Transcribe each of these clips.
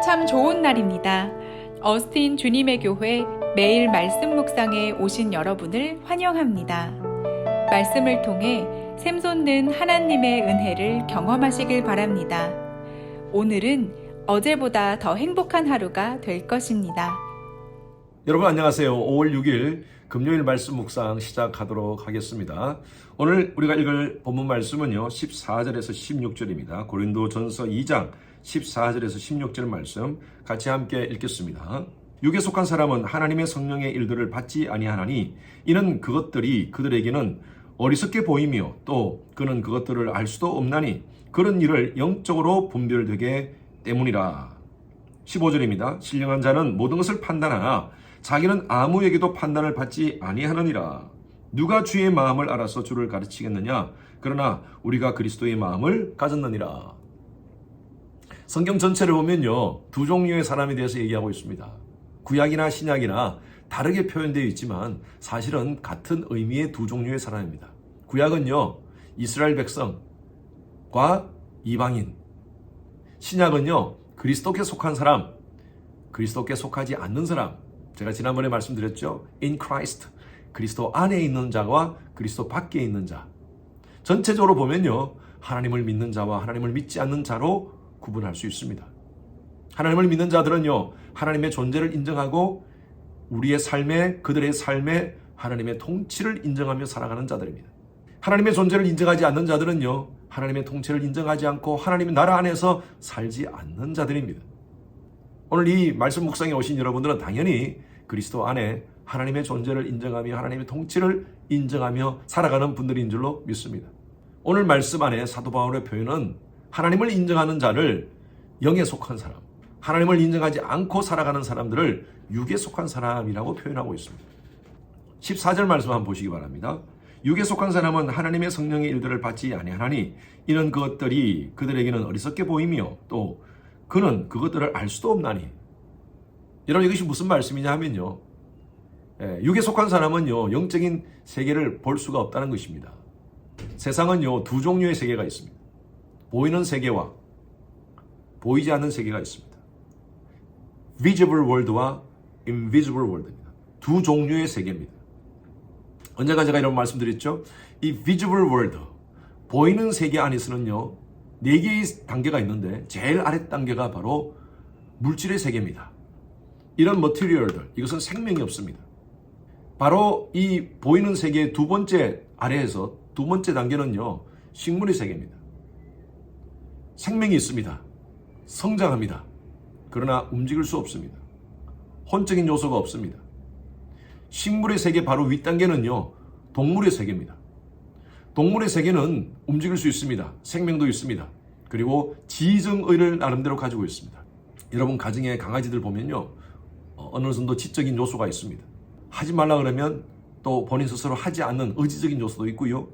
참 좋은 날입니다. 어스틴 주님의 교회 매일 말씀 묵상에 오신 여러분을 환영합니다. 말씀을 통해 샘솟는 하나님의 은혜를 경험하시길 바랍니다. 오늘은 어제보다 더 행복한 하루가 될 것입니다. 여러분 안녕하세요. 5월 6일 금요일 말씀 묵상 시작하도록 하겠습니다. 오늘 우리가 읽을 본문 말씀은요 14절에서 16절입니다. 고린도전서 2장 14절에서 16절 말씀 같이 함께 읽겠습니다. 육에 속한 사람은 하나님의 성령의 일들을 받지 아니하나니 이는 그것들이 그들에게는 어리석게 보이며 또 그는 그것들을 알 수도 없나니 그런 일을 영적으로 분별되게 때문이라. 15절입니다. 신령한 자는 모든 것을 판단하나 자기는 아무에게도 판단을 받지 아니하느니라. 누가 주의 마음을 알아서 주를 가르치겠느냐? 그러나 우리가 그리스도의 마음을 가졌느니라. 성경 전체를 보면요, 두 종류의 사람에 대해서 얘기하고 있습니다. 구약이나 신약이나 다르게 표현되어 있지만 사실은 같은 의미의 두 종류의 사람입니다. 구약은요, 이스라엘 백성과 이방인. 신약은요, 그리스도께 속한 사람, 그리스도께 속하지 않는 사람. 제가 지난번에 말씀드렸죠. In Christ, 그리스도 안에 있는 자와 그리스도 밖에 있는 자. 전체적으로 보면요, 하나님을 믿는 자와 하나님을 믿지 않는 자로 구분할 수 있습니다. 하나님을 믿는 자들은요, 하나님의 존재를 인정하고 우리의 삶에, 그들의 삶에 하나님의 통치를 인정하며 살아가는 자들입니다. 하나님의 존재를 인정하지 않는 자들은요, 하나님의 통치를 인정하지 않고 하나님의 나라 안에서 살지 않는 자들입니다. 오늘 이 말씀 묵상에 오신 여러분들은 당연히 그리스도 안에 하나님의 존재를 인정하며 하나님의 통치를 인정하며 살아가는 분들인 줄로 믿습니다. 오늘 말씀 안에 사도 바울의 표현은 하나님을 인정하는 자를 영에 속한 사람, 하나님을 인정하지 않고 살아가는 사람들을 육에 속한 사람이라고 표현하고 있습니다. 14절 말씀 한번 보시기 바랍니다. 육에 속한 사람은 하나님의 성령의 일들을 받지 아니하나니 이는 그것들이 그들에게는 어리석게 보이며 또 그는 그것들을 알 수도 없나니. 여러분 이것이 무슨 말씀이냐 하면요, 육에 속한 사람은요 영적인 세계를 볼 수가 없다는 것입니다. 세상은요 두 종류의 세계가 있습니다. 보이는 세계와 보이지 않는 세계가 있습니다. Visible world와 invisible world입니다. 두 종류의 세계입니다. 언젠가 제가 이런 말씀드렸죠. 이 visible world, 보이는 세계 안에서는요 4개의 단계가 있는데 제일 아래 단계가 바로 물질의 세계입니다. 이런 머티리얼들, 이것은 생명이 없습니다. 바로 이 보이는 세계의 두 번째 아래에서 두 번째 단계는요 식물의 세계입니다. 생명이 있습니다. 성장합니다. 그러나 움직일 수 없습니다. 혼적인 요소가 없습니다. 식물의 세계 바로 윗단계는요 동물의 세계입니다. 동물의 세계는 움직일 수 있습니다. 생명도 있습니다. 그리고 지정의를 나름대로 가지고 있습니다. 여러분 가정의 강아지들 보면요 어느 정도 지적인 요소가 있습니다. 하지 말라 그러면 또 본인 스스로 하지 않는 의지적인 요소도 있고요.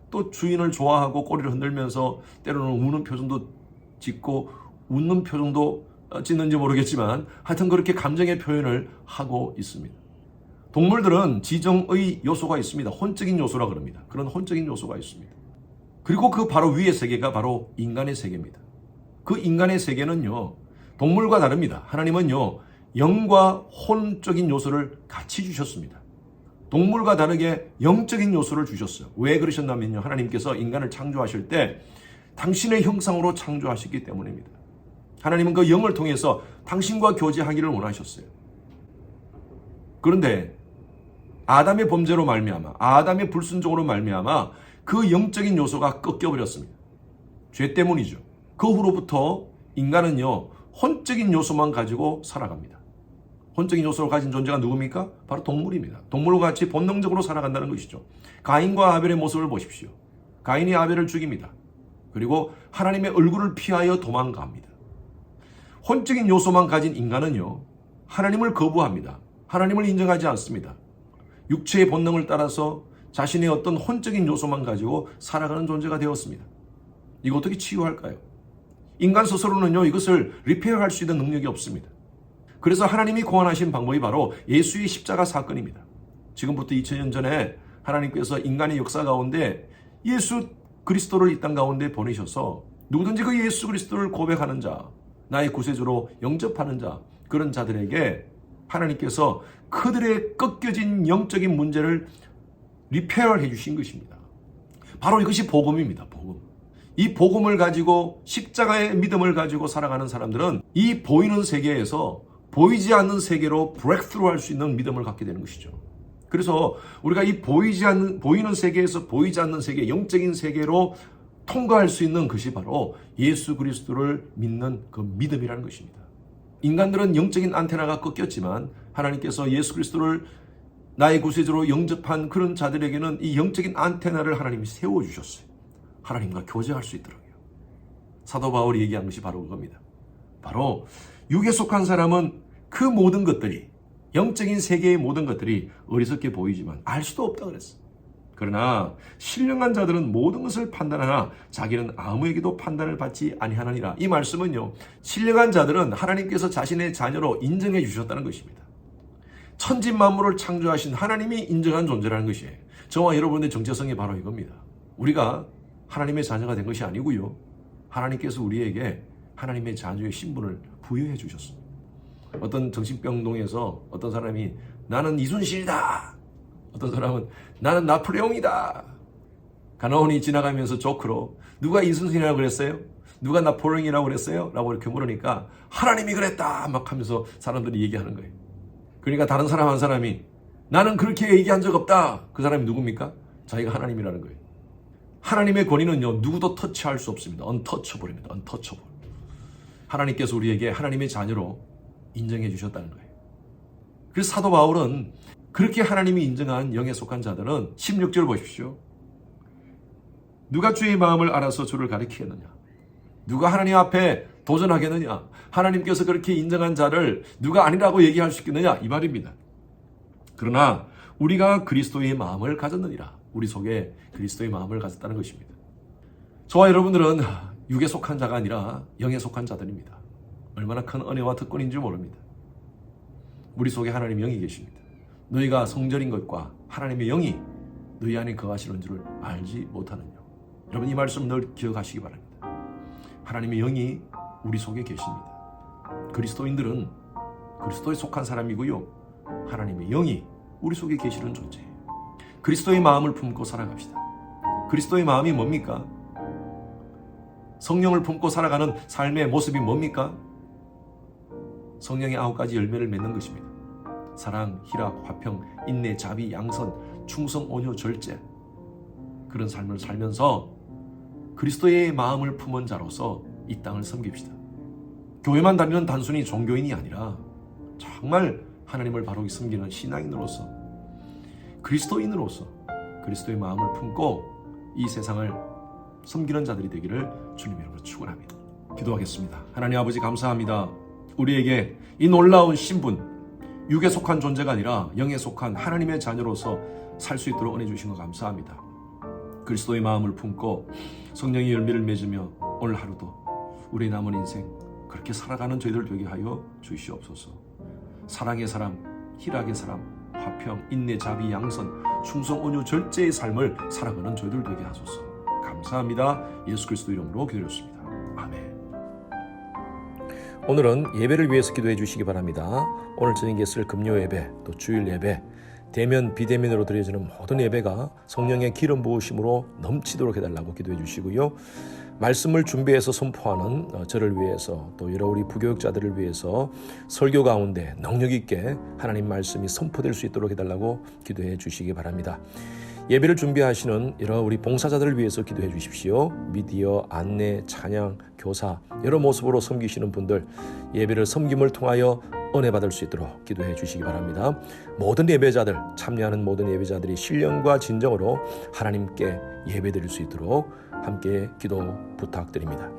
또 주인을 좋아하고 꼬리를 흔들면서 때로는 우는 표정도 짓고 웃는 표정도 짓는지 모르겠지만 하여튼 그렇게 감정의 표현을 하고 있습니다. 동물들은 지정의 요소가 있습니다. 혼적인 요소라 그럽니다. 그런 혼적인 요소가 있습니다. 그리고 그 바로 위의 세계가 바로 인간의 세계입니다. 그 인간의 세계는요 동물과 다릅니다. 하나님은요 영과 혼적인 요소를 같이 주셨습니다. 동물과 다르게 영적인 요소를 주셨어요. 왜 그러셨냐면요 하나님께서 인간을 창조하실 때 당신의 형상으로 창조하셨기 때문입니다. 하나님은 그 영을 통해서 당신과 교제하기를 원하셨어요. 그런데 아담의 범죄로 말미암아, 아담의 불순종으로 말미암아 그 영적인 요소가 꺾여버렸습니다. 죄 때문이죠. 그 후로부터 인간은요 혼적인 요소만 가지고 살아갑니다. 혼적인 요소를 가진 존재가 누굽니까? 바로 동물입니다. 동물과 같이 본능적으로 살아간다는 것이죠. 가인과 아벨의 모습을 보십시오. 가인이 아벨을 죽입니다. 그리고 하나님의 얼굴을 피하여 도망갑니다. 혼적인 요소만 가진 인간은요 하나님을 거부합니다. 하나님을 인정하지 않습니다. 육체의 본능을 따라서 자신의 어떤 혼적인 요소만 가지고 살아가는 존재가 되었습니다. 이거 어떻게 치유할까요? 인간 스스로는요 이것을 리페어할 수 있는 능력이 없습니다. 그래서 하나님이 고안하신 방법이 바로 예수의 십자가 사건입니다. 지금부터 2000년 전에 하나님께서 인간의 역사 가운데 예수 그리스도를 이 땅 가운데 보내셔서 누구든지 그 예수 그리스도를 고백하는 자, 나의 구세주로 영접하는 자, 그런 자들에게 하나님께서 그들의 꺾여진 영적인 문제를 리페어해 주신 것입니다. 바로 이것이 복음입니다. 복음. 이 복음을 가지고 십자가의 믿음을 가지고 살아가는 사람들은 이 보이는 세계에서 보이지 않는 세계로 브레이크스루 할 수 있는 믿음을 갖게 되는 것이죠. 그래서 우리가 이 보이는 세계에서 보이지 않는 세계, 영적인 세계로 통과할 수 있는 것이 바로 예수 그리스도를 믿는 그 믿음이라는 것입니다. 인간들은 영적인 안테나가 꺾였지만 하나님께서 예수 그리스도를 나의 구세주로 영접한 그런 자들에게는 이 영적인 안테나를 하나님이 세워주셨어요. 하나님과 교제할 수 있도록요. 사도 바울이 얘기한 것이 바로 그겁니다. 바로 육에 속한 사람은 그 모든 것들이, 영적인 세계의 모든 것들이 어리석게 보이지만 알 수도 없다 그랬어. 그러나 신령한 자들은 모든 것을 판단하나 자기는 아무에게도 판단을 받지 아니하느니라. 이 말씀은요, 신령한 자들은 하나님께서 자신의 자녀로 인정해 주셨다는 것입니다. 천지 만물을 창조하신 하나님이 인정한 존재라는 것이에요. 저와 여러분의 정체성이 바로 이겁니다. 우리가 하나님의 자녀가 된 것이 아니고요, 하나님께서 우리에게 하나님의 자녀의 신분을 부여해 주셨습니다. 어떤 정신병동에서 어떤 사람이 나는 이순신이다, 어떤 사람은 나는 나폴레옹이다, 가나온이 지나가면서 조크로 누가 이순신이라고 그랬어요? 누가 나폴레옹이라고 그랬어요? 라고 이렇게 물으니까 하나님이 그랬다 막 하면서 사람들이 얘기하는 거예요. 그러니까 다른 사람 한 사람이 나는 그렇게 얘기한 적 없다. 그 사람이 누굽니까? 자기가 하나님이라는 거예요. 하나님의 권위는요, 누구도 터치할 수 없습니다. 언터처블입니다. 언터처블. 하나님께서 우리에게 하나님의 자녀로 인정해 주셨다는 거예요. 그래서 사도 바울은 그렇게 하나님이 인정한 영에 속한 자들은 16절 보십시오. 누가 주의 마음을 알아서 주를 가리키겠느냐? 누가 하나님 앞에 도전하겠느냐? 하나님께서 그렇게 인정한 자를 누가 아니라고 얘기할 수 있겠느냐? 이 말입니다. 그러나 우리가 그리스도의 마음을 가졌느니라. 우리 속에 그리스도의 마음을 가졌다는 것입니다. 저와 여러분들은 육에 속한 자가 아니라 영에 속한 자들입니다. 얼마나 큰 은혜와 특권인지 모릅니다. 우리 속에 하나님의 영이 계십니다. 너희가 성전인 것과 하나님의 영이 너희 안에 거하시는 줄을 알지 못하느냐. 여러분, 이 말씀 늘 기억하시기 바랍니다. 하나님의 영이 우리 속에 계십니다. 그리스도인들은 그리스도에 속한 사람이고요, 하나님의 영이 우리 속에 계시는 존재예요. 그리스도의 마음을 품고 살아갑시다. 그리스도의 마음이 뭡니까? 성령을 품고 살아가는 삶의 모습이 뭡니까? 성령의 9가지 열매를 맺는 것입니다. 사랑, 희락, 화평, 인내, 자비, 양선, 충성, 온유, 절제. 그런 삶을 살면서 그리스도의 마음을 품은 자로서 이 땅을 섬깁시다. 교회만 다니는 단순히 종교인이 아니라 정말 하나님을 바로 섬기는 신앙인으로서, 그리스도인으로서 그리스도의 마음을 품고 이 세상을 섬기는 자들이 되기를 주님의 이름으로 축원합니다. 기도하겠습니다. 하나님 아버지, 감사합니다. 우리에게 이 놀라운 신분, 육에 속한 존재가 아니라 영에 속한 하나님의 자녀로서 살 수 있도록 은혜 주신 것 감사합니다. 그리스도의 마음을 품고 성령의 열매를 맺으며 오늘 하루도 우리의 남은 인생 그렇게 살아가는 저희들 되게 하여 주시옵소서. 사랑의 사람, 희락의 사람, 화평, 인내, 자비, 양선, 충성, 온유, 절제의 삶을 살아가는 저희들 되게 하소서. 감사합니다. 예수 그리스도 이름으로 기도드렸습니다. 아멘. 오늘은 예배를 위해서 기도해 주시기 바랍니다. 오늘 저녁에 쓸 금요 예배, 또 주일 예배, 대면 비대면으로 드려지는 모든 예배가 성령의 기름 부으심으로 넘치도록 해달라고 기도해 주시고요. 말씀을 준비해서 선포하는 저를 위해서, 또 여러 우리 부교육자들을 위해서 설교 가운데 능력 있게 하나님 말씀이 선포될 수 있도록 해달라고 기도해 주시기 바랍니다. 예배를 준비하시는 여러 우리 봉사자들을 위해서 기도해 주십시오. 미디어, 안내, 찬양, 교사, 여러 모습으로 섬기시는 분들, 예배를 섬김을 통하여 은혜 받을 수 있도록 기도해 주시기 바랍니다. 모든 예배자들, 참여하는 모든 예배자들이 신령과 진정으로 하나님께 예배드릴 수 있도록 함께 기도 부탁드립니다.